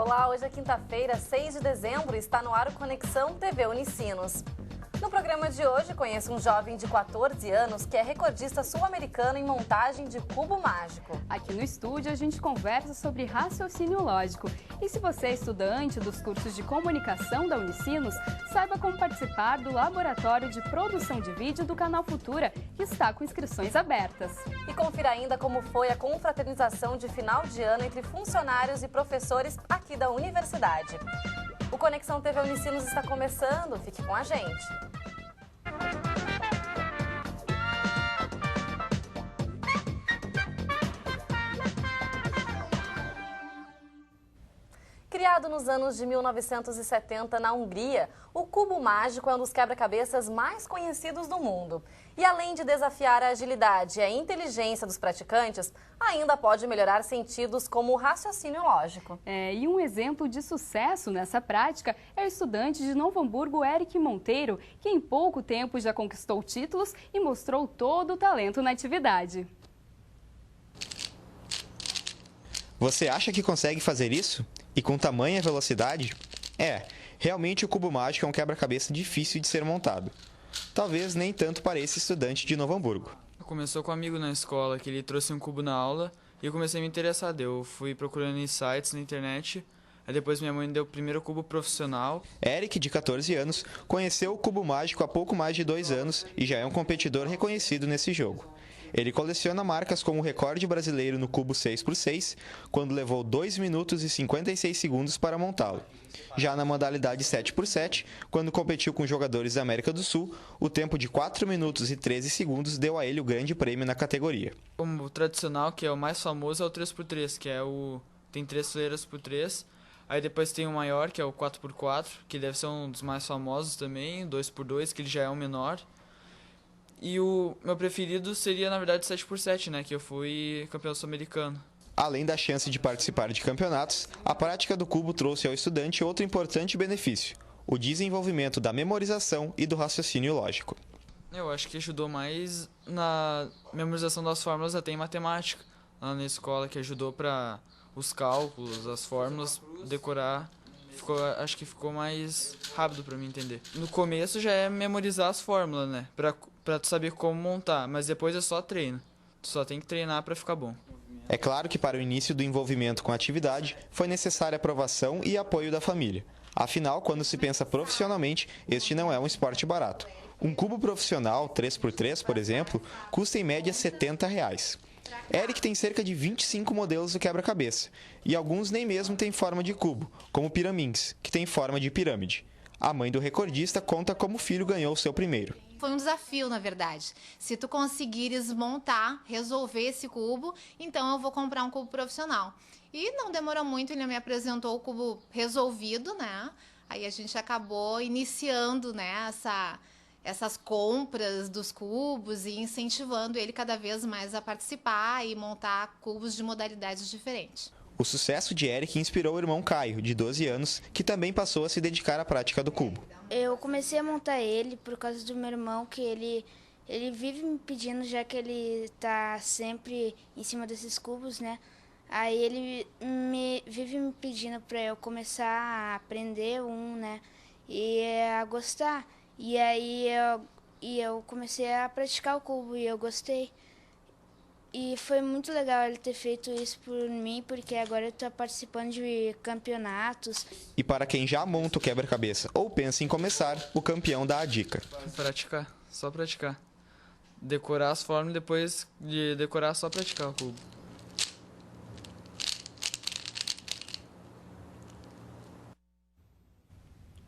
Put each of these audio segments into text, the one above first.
Olá, hoje é quinta-feira, 6 de dezembro, e está no ar o Conexão TV Unicinos. No programa de hoje, conheço um jovem de 14 anos que é recordista sul-americano em montagem de cubo mágico. Aqui no estúdio, a gente conversa sobre raciocínio lógico. E se você é estudante dos cursos de comunicação da Unicinos, saiba como participar do Laboratório de Produção de Vídeo do Canal Futura, que está com inscrições abertas. E confira ainda como foi a confraternização de final de ano entre funcionários e professores aqui da universidade. O Conexão TV Unicinos está começando, fique com a gente. Criado nos anos de 1970 na Hungria, o cubo mágico é um dos quebra-cabeças mais conhecidos do mundo. E além de desafiar a agilidade e a inteligência dos praticantes, ainda pode melhorar sentidos como o raciocínio lógico. E um exemplo de sucesso nessa prática é o estudante de Novo Hamburgo, Eric Monteiro, que em pouco tempo já conquistou títulos e mostrou todo o talento na atividade. Você acha que consegue fazer isso? E com tamanha velocidade? Realmente o cubo mágico é um quebra-cabeça difícil de ser montado. Talvez nem tanto para esse estudante de Novo Hamburgo. Começou com um amigo na escola, que ele trouxe um cubo na aula e eu comecei a me interessar. Eu fui procurando em sites na internet, aí depois minha mãe me deu o primeiro cubo profissional. Eric, de 14 anos, conheceu o cubo mágico há pouco mais de 2 anos e já é um competidor reconhecido nesse jogo. Ele coleciona marcas como o recorde brasileiro no cubo 6x6, quando levou 2 minutos e 56 segundos para montá-lo. Já na modalidade 7x7, quando competiu com jogadores da América do Sul, o tempo de 4 minutos e 13 segundos deu a ele o grande prêmio na categoria. O tradicional, que é o mais famoso, é o 3x3, que tem 3 fileiras por 3. Aí depois tem o maior, que é o 4x4, que deve ser um dos mais famosos também, 2x2, que ele já é o menor. E o meu preferido seria, na verdade, 7x7, né? Que eu fui campeão sul-americano. Além da chance de participar de campeonatos, a prática do cubo trouxe ao estudante outro importante benefício: o desenvolvimento da memorização e do raciocínio lógico. Eu acho que ajudou mais na memorização das fórmulas até em matemática, lá na escola, que ajudou para os cálculos, as fórmulas, decorar. Acho que ficou mais rápido para mim entender. No começo já é memorizar as fórmulas, né? Pra tu saber como montar, mas depois é só treino. Tu só tem que treinar para ficar bom. É claro que para o início do envolvimento com a atividade, foi necessária aprovação e apoio da família. Afinal, quando se pensa profissionalmente, este não é um esporte barato. Um cubo profissional 3x3, por exemplo, custa em média R$ 70. Eric tem cerca de 25 modelos do quebra-cabeça, e alguns nem mesmo têm forma de cubo, como o Pyraminx, que tem forma de pirâmide. A mãe do recordista conta como o filho ganhou o seu primeiro. Foi um desafio, na verdade. Se tu conseguires montar, resolver esse cubo, então eu vou comprar um cubo profissional. E não demorou muito, ele me apresentou o cubo resolvido, né? Aí a gente acabou iniciando, né, essas compras dos cubos e incentivando ele cada vez mais a participar e montar cubos de modalidades diferentes. O sucesso de Eric inspirou o irmão Caio, de 12 anos, que também passou a se dedicar à prática do cubo. Eu comecei a montar ele por causa do meu irmão, que ele vive me pedindo, já que ele está sempre em cima desses cubos, né? Aí ele vive me pedindo para eu começar a aprender né? E a gostar. E aí eu comecei a praticar o cubo e eu gostei. E foi muito legal ele ter feito isso por mim, porque agora eu estou participando de campeonatos. E para quem já monta o quebra-cabeça ou pensa em começar, o campeão dá a dica. Praticar, só praticar. Decorar as fórmulas e depois de decorar, só praticar o cubo.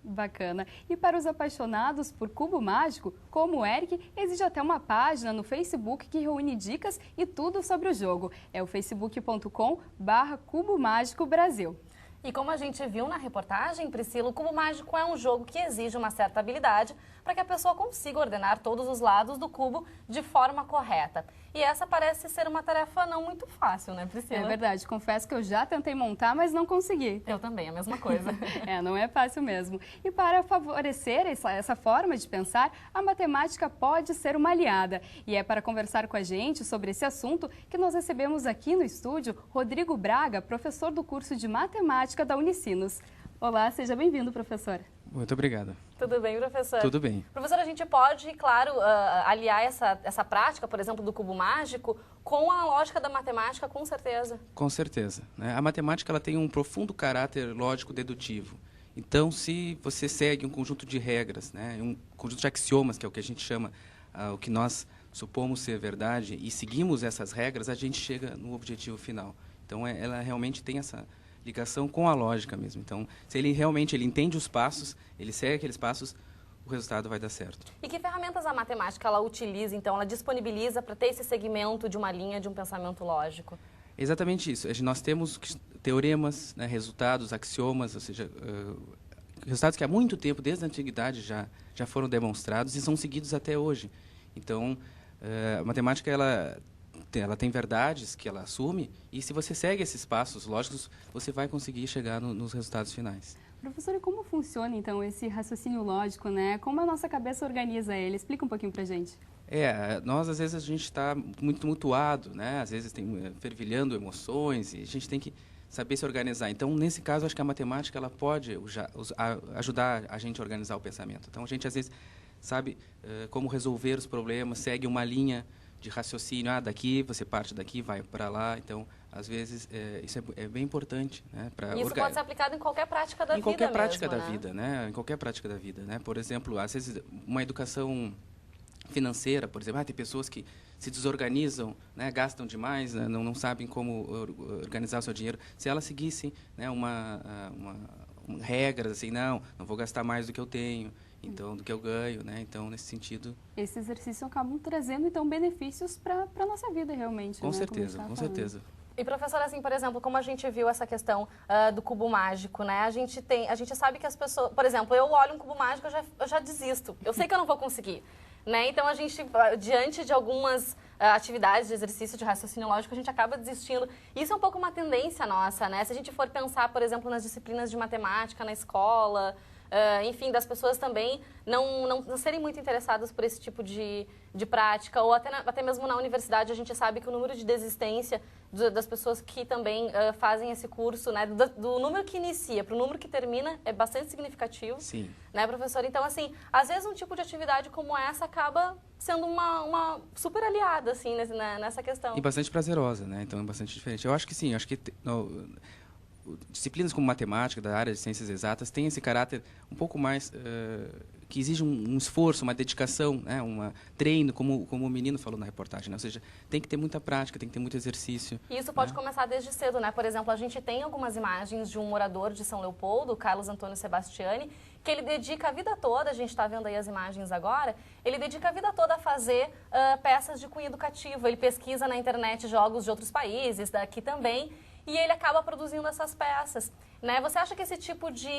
Bacana. E para os apaixonados por cubo mágico, como o Eric, existe até uma página no Facebook que reúne dicas e tudo sobre o jogo. É o facebook.com/Cubo Mágico Brasil. E como a gente viu na reportagem, Priscila, o cubo mágico é um jogo que exige uma certa habilidade para que a pessoa consiga ordenar todos os lados do cubo de forma correta. E essa parece ser uma tarefa não muito fácil, né, Priscila? É verdade, confesso que eu já tentei montar, mas não consegui. Eu também, a mesma coisa. Não é fácil mesmo. E para favorecer essa forma de pensar, a matemática pode ser uma aliada. E é para conversar com a gente sobre esse assunto que nós recebemos aqui no estúdio Rodrigo Braga, professor do curso de Matemática da Unicinos. Olá, seja bem-vindo, professor. Muito obrigado. Tudo bem, professor? Tudo bem. Professor, a gente pode, claro, aliar essa prática, por exemplo, do cubo mágico, com a lógica da matemática, com certeza. Com certeza, né? A matemática ela tem um profundo caráter lógico-dedutivo. Então, se você segue um conjunto de regras, né, um conjunto de axiomas, que é o que a gente chama, o que nós supomos ser verdade, e seguimos essas regras, a gente chega no objetivo final. Então, ela realmente tem essa ligação com a lógica mesmo. Então, se ele realmente entende os passos, ele segue aqueles passos, o resultado vai dar certo. E que ferramentas a matemática ela utiliza, então, ela disponibiliza para ter esse segmento de uma linha de um pensamento lógico? Exatamente isso. Nós temos teoremas, né, resultados, axiomas, ou seja, resultados que há muito tempo, desde a antiguidade, já foram demonstrados e são seguidos até hoje. Então, a matemática ela tem verdades que ela assume e se você segue esses passos lógicos, você vai conseguir chegar nos resultados finais. Professor, e como funciona, então, esse raciocínio lógico, né? Como a nossa cabeça organiza ele? Explica um pouquinho pra gente. Nós, às vezes, a gente está muito tumultuado, né? Às vezes, tem fervilhando emoções e a gente tem que saber se organizar. Então, nesse caso, acho que a matemática ela pode ajudar a gente a organizar o pensamento. Então, a gente, às vezes, sabe como resolver os problemas, segue uma linha de raciocínio, daqui, você parte daqui, vai para lá. Então, às vezes, isso é bem importante. Né, isso pode ser aplicado em qualquer prática da vida. Em qualquer prática mesmo, da vida, né? Em qualquer prática da vida, né? Por exemplo, às vezes, uma educação financeira, por exemplo, tem pessoas que se desorganizam, né, gastam demais, né, não sabem como organizar o seu dinheiro. Se elas seguissem, né, regras assim, não vou gastar mais do que eu tenho, então do que eu ganho, né? Então nesse sentido. Esses exercícios acabam trazendo então benefícios para a nossa vida realmente. Com certeza, com certeza. E professora, assim, por exemplo, como a gente viu essa questão do cubo mágico, né? A gente sabe que as pessoas, por exemplo, eu olho um cubo mágico, eu já desisto. Eu sei que eu não vou conseguir. Né? Então, a gente, diante de algumas atividades de exercício de raciocínio lógico, a gente acaba desistindo. Isso é um pouco uma tendência nossa, né? Se a gente for pensar, por exemplo, nas disciplinas de matemática na escola, enfim, das pessoas também não serem muito interessadas por esse tipo de prática, ou até mesmo na universidade a gente sabe que o número de desistência das pessoas que também fazem esse curso, né, do número que inicia para o número que termina é bastante significativo. Sim. Né, professor? Então, assim, às vezes um tipo de atividade como essa acaba sendo uma super aliada, assim, nessa questão. E bastante prazerosa, né? Então é bastante diferente. Eu acho que sim, acho que disciplinas como matemática, da área de ciências exatas, têm esse caráter um pouco mais que exige um esforço, uma dedicação, né? Um treino, como o menino falou na reportagem, né? Ou seja, tem que ter muita prática, tem que ter muito exercício. E isso pode começar desde cedo, né? Por exemplo, a gente tem algumas imagens de um morador de São Leopoldo, Carlos Antônio Sebastiani, que ele dedica a vida toda, a gente está vendo aí as imagens agora, ele dedica a vida toda a fazer peças de cunho educativo. Ele pesquisa na internet jogos de outros países, daqui também, e ele acaba produzindo essas peças. Né? Você acha que esse tipo de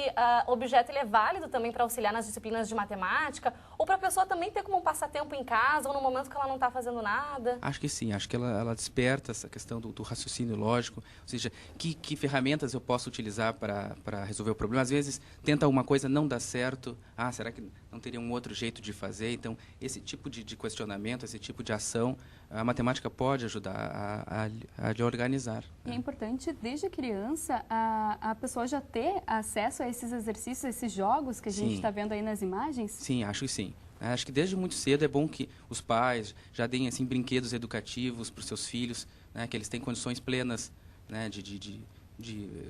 objeto ele é válido também para auxiliar nas disciplinas de matemática? Ou para a pessoa também ter como um passatempo em casa ou no momento que ela não está fazendo nada? Acho que sim, acho que ela desperta essa questão do raciocínio lógico, ou seja, que ferramentas eu posso utilizar para resolver o problema. Às vezes tenta uma coisa, não dá certo, será que não teria um outro jeito de fazer? Então, esse tipo de questionamento, esse tipo de ação, a matemática pode ajudar a lhe organizar. E é importante, desde criança, a pessoa já ter acesso a esses exercícios, a esses jogos que a gente está vendo aí nas imagens? Sim, acho que sim. Acho que desde muito cedo é bom que os pais já deem assim, brinquedos educativos para os seus filhos, né, que eles têm condições plenas, né, de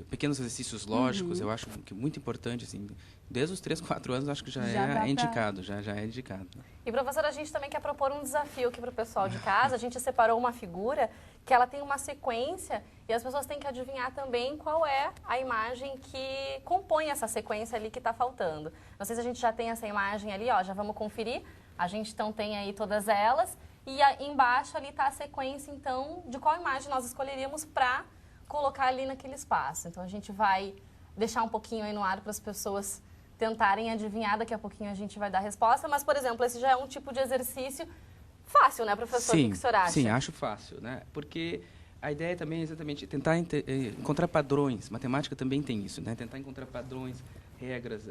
pequenos exercícios lógicos. Eu acho que é muito importante, assim, desde os 3, 4 anos, acho que já é indicado, já é indicado. E, professora, a gente também quer propor um desafio aqui para o pessoal de casa. A gente separou uma figura que ela tem uma sequência e as pessoas têm que adivinhar também qual é a imagem que compõe essa sequência ali que está faltando. Não sei se a gente já tem essa imagem ali, ó, já vamos conferir. A gente então tem aí todas elas e embaixo ali está a sequência, então, de qual imagem nós escolheríamos para colocar ali naquele espaço. Então, a gente vai deixar um pouquinho aí no ar para as pessoas tentarem adivinhar. Daqui a pouquinho a gente vai dar a resposta. Mas, por exemplo, esse já é um tipo de exercício Fácil, né, professor? Sim, o que o senhor acha? sim, acho fácil, né? Porque a ideia também é exatamente tentar encontrar padrões. Matemática também tem isso, né? Tentar encontrar padrões, regras,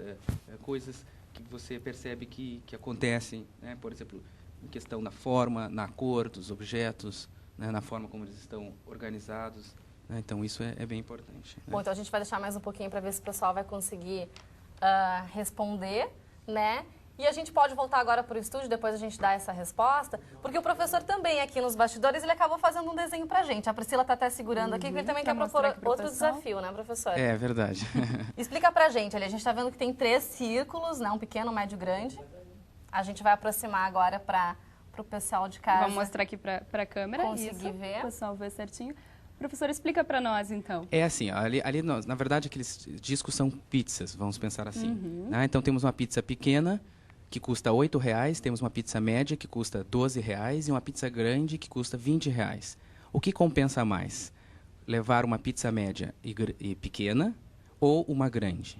coisas que você percebe que acontecem, né? Por exemplo, em questão da forma, na cor dos objetos, né? Na forma como eles estão organizados. Né? Então, isso é bem importante. Né? Bom, então a gente vai deixar mais um pouquinho para ver se o pessoal vai conseguir responder, né? E a gente pode voltar agora para o estúdio, depois a gente dá essa resposta, porque o professor também aqui nos bastidores, ele acabou fazendo um desenho pra gente. A Priscila está até segurando aqui, porque ele também quer propor outro desafio, né, professor? É verdade. Explica pra gente, ali, a gente está vendo que tem 3 círculos, né, um pequeno, um médio e grande. A gente vai aproximar agora para o pessoal de casa. Vamos mostrar aqui para a câmera. Conseguir ver. O pessoal ver certinho. Professor, explica para nós, então. É assim, ali na verdade, aqueles discos são pizzas, vamos pensar assim. Né? Então, temos uma pizza pequena, que custa R$ 8,00, temos uma pizza média, que custa R$ 12,00, e uma pizza grande, que custa R$ 20,00. O que compensa mais? Levar uma pizza média e pequena ou uma grande?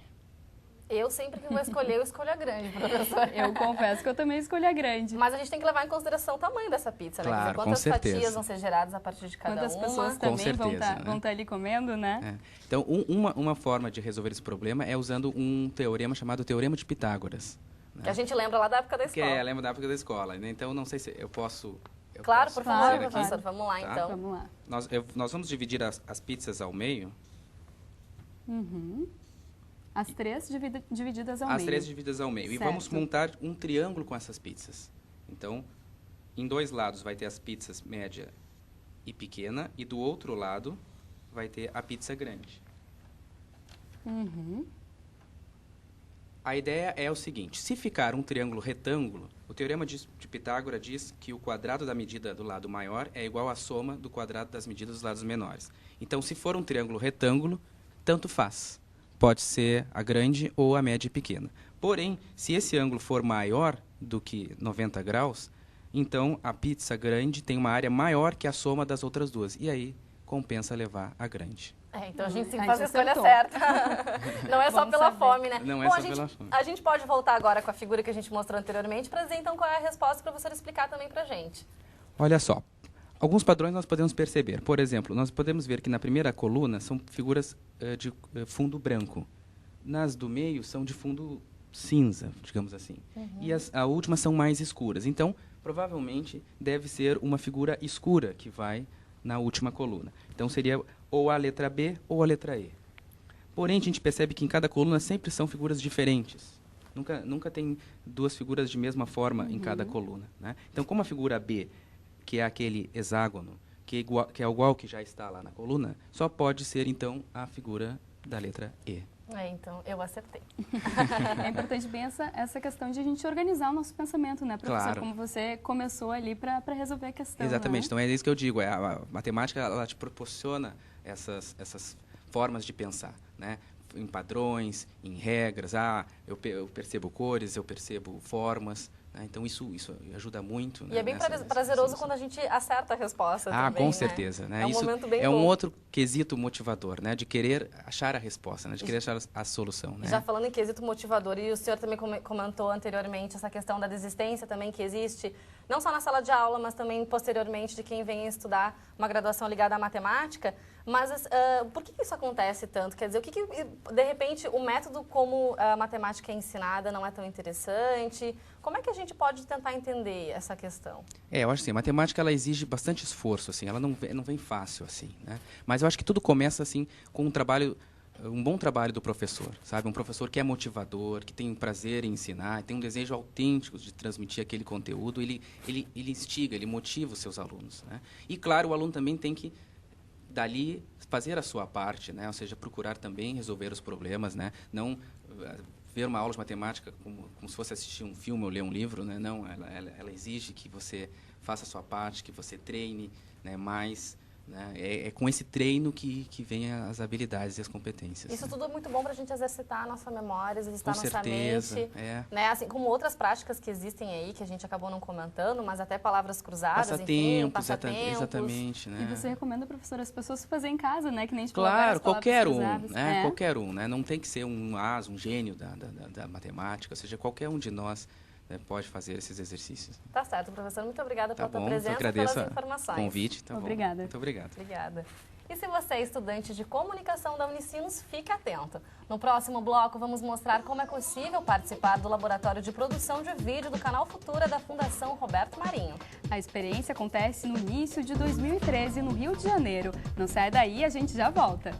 Eu sempre que vou escolher, eu escolho a grande, professor. Eu confesso que eu também escolhi a grande. Mas a gente tem que levar em consideração o tamanho dessa pizza, né? Claro, Quer dizer, com quantas certeza. fatias vão ser geradas a partir de cada Quantas uma. pessoas Com também vão certeza, né? estar ali comendo, né? Então, uma forma de resolver esse problema é usando um teorema chamado Teorema de Pitágoras. Que a gente lembra lá da época da escola. Lembra da época da escola. Né? Então, não sei se eu posso... Claro, posso por favor, fazer aqui. professor. Vamos lá, Tá. então. Vamos lá. Nós vamos dividir as pizzas ao meio. As 3 divididas ao meio. As 3 divididas ao meio. E Certo. vamos montar um triângulo com essas pizzas. Então, em 2 lados vai ter as pizzas média e pequena, e do outro lado vai ter a pizza grande. A ideia é o seguinte: se ficar um triângulo retângulo, o teorema de Pitágoras diz que o quadrado da medida do lado maior é igual à soma do quadrado das medidas dos lados menores. Então, se for um triângulo retângulo, tanto faz. Pode ser a grande ou a média e pequena. Porém, se esse ângulo for maior do que 90 graus, então a pizza grande tem uma área maior que a soma das outras duas. E aí, compensa levar a grande. Então a gente tem que A fazer a gente escolha acertou. certa. Não é só Vamos pela saber. fome, né? Não é Bom, só a gente, pela fome. a gente pode voltar agora com a figura que a gente mostrou anteriormente para dizer então qual é a resposta para o professor explicar também pra gente. Olha só, alguns padrões nós podemos perceber. Por exemplo, nós podemos ver que na primeira coluna são figuras de fundo branco. Nas do meio são de fundo cinza, digamos assim. E a última são mais escuras. Então, provavelmente, deve ser uma figura escura que vai na última coluna. Então, seria ou a letra B ou a letra E. Porém, a gente percebe que em cada coluna sempre são figuras diferentes. Nunca tem 2 figuras de mesma forma em cada coluna. Né? Então, como a figura B, que é aquele hexágono, que é igual ao que já está lá na coluna, só pode ser, então, a figura da letra E. Então, eu acertei. É importante bem essa questão de a gente organizar o nosso pensamento, né, professor? Claro. Como você começou ali para resolver a questão. Exatamente. Né? Então, é isso que eu digo. A matemática, ela te proporciona essas formas de pensar, né? Em padrões, em regras. Eu percebo cores, eu percebo formas. Né? Então, isso ajuda muito. E é bem prazeroso quando a gente acerta a resposta também, com né? certeza. Né? É um Isso momento bem é um bom. outro quesito motivador, né? De querer achar a resposta, né? De querer achar a solução. Né? Já falando em quesito motivador, e o senhor também comentou anteriormente essa questão da desistência também que existe, não só na sala de aula, mas também posteriormente de quem vem estudar uma graduação ligada à matemática. Mas por que isso acontece tanto? Quer dizer, de repente, o método como a matemática é ensinada não é tão interessante? Como é que a gente pode tentar entender essa questão? Eu acho assim, a matemática ela exige bastante esforço, assim, ela não vem fácil, assim, né? Mas eu acho que tudo começa, assim, com um bom trabalho do professor, sabe? Um professor que é motivador, que tem um prazer em ensinar, tem um desejo autêntico de transmitir aquele conteúdo, ele instiga, ele motiva os seus alunos, né? E, claro, o aluno também tem que, dali, fazer a sua parte, né? Ou seja, procurar também resolver os problemas, né? Não ver uma aula de matemática como se fosse assistir um filme ou ler um livro, né? Não, ela exige que você faça a sua parte, que você treine, né, mais. Né? É com esse treino que vem as habilidades e as competências. Isso tudo é muito bom para a gente exercitar a nossa memória, exercitar Com a nossa certeza, mente. Né? Assim como outras práticas que existem aí, que a gente acabou não comentando, mas até palavras cruzadas, enfim, passatempos. Exatamente. Né? E você recomenda, professor, as pessoas fazerem em casa, né? Que nem a gente Claro, qualquer um, cruzadas. né? Qualquer um, né? Não tem que ser um gênio da matemática, ou seja, qualquer um de nós pode fazer esses exercícios. Tá certo, professor. Muito obrigada pela tua presença e agradeço pelas informações. o convite. Tá Obrigada. Bom. Muito obrigado. Obrigada. E se você é estudante de comunicação da Unicinos, fique atento. No próximo bloco, vamos mostrar como é possível participar do laboratório de produção de vídeo do canal Futura da Fundação Roberto Marinho. A experiência acontece no início de 2013, no Rio de Janeiro. Não sai daí, a gente já volta.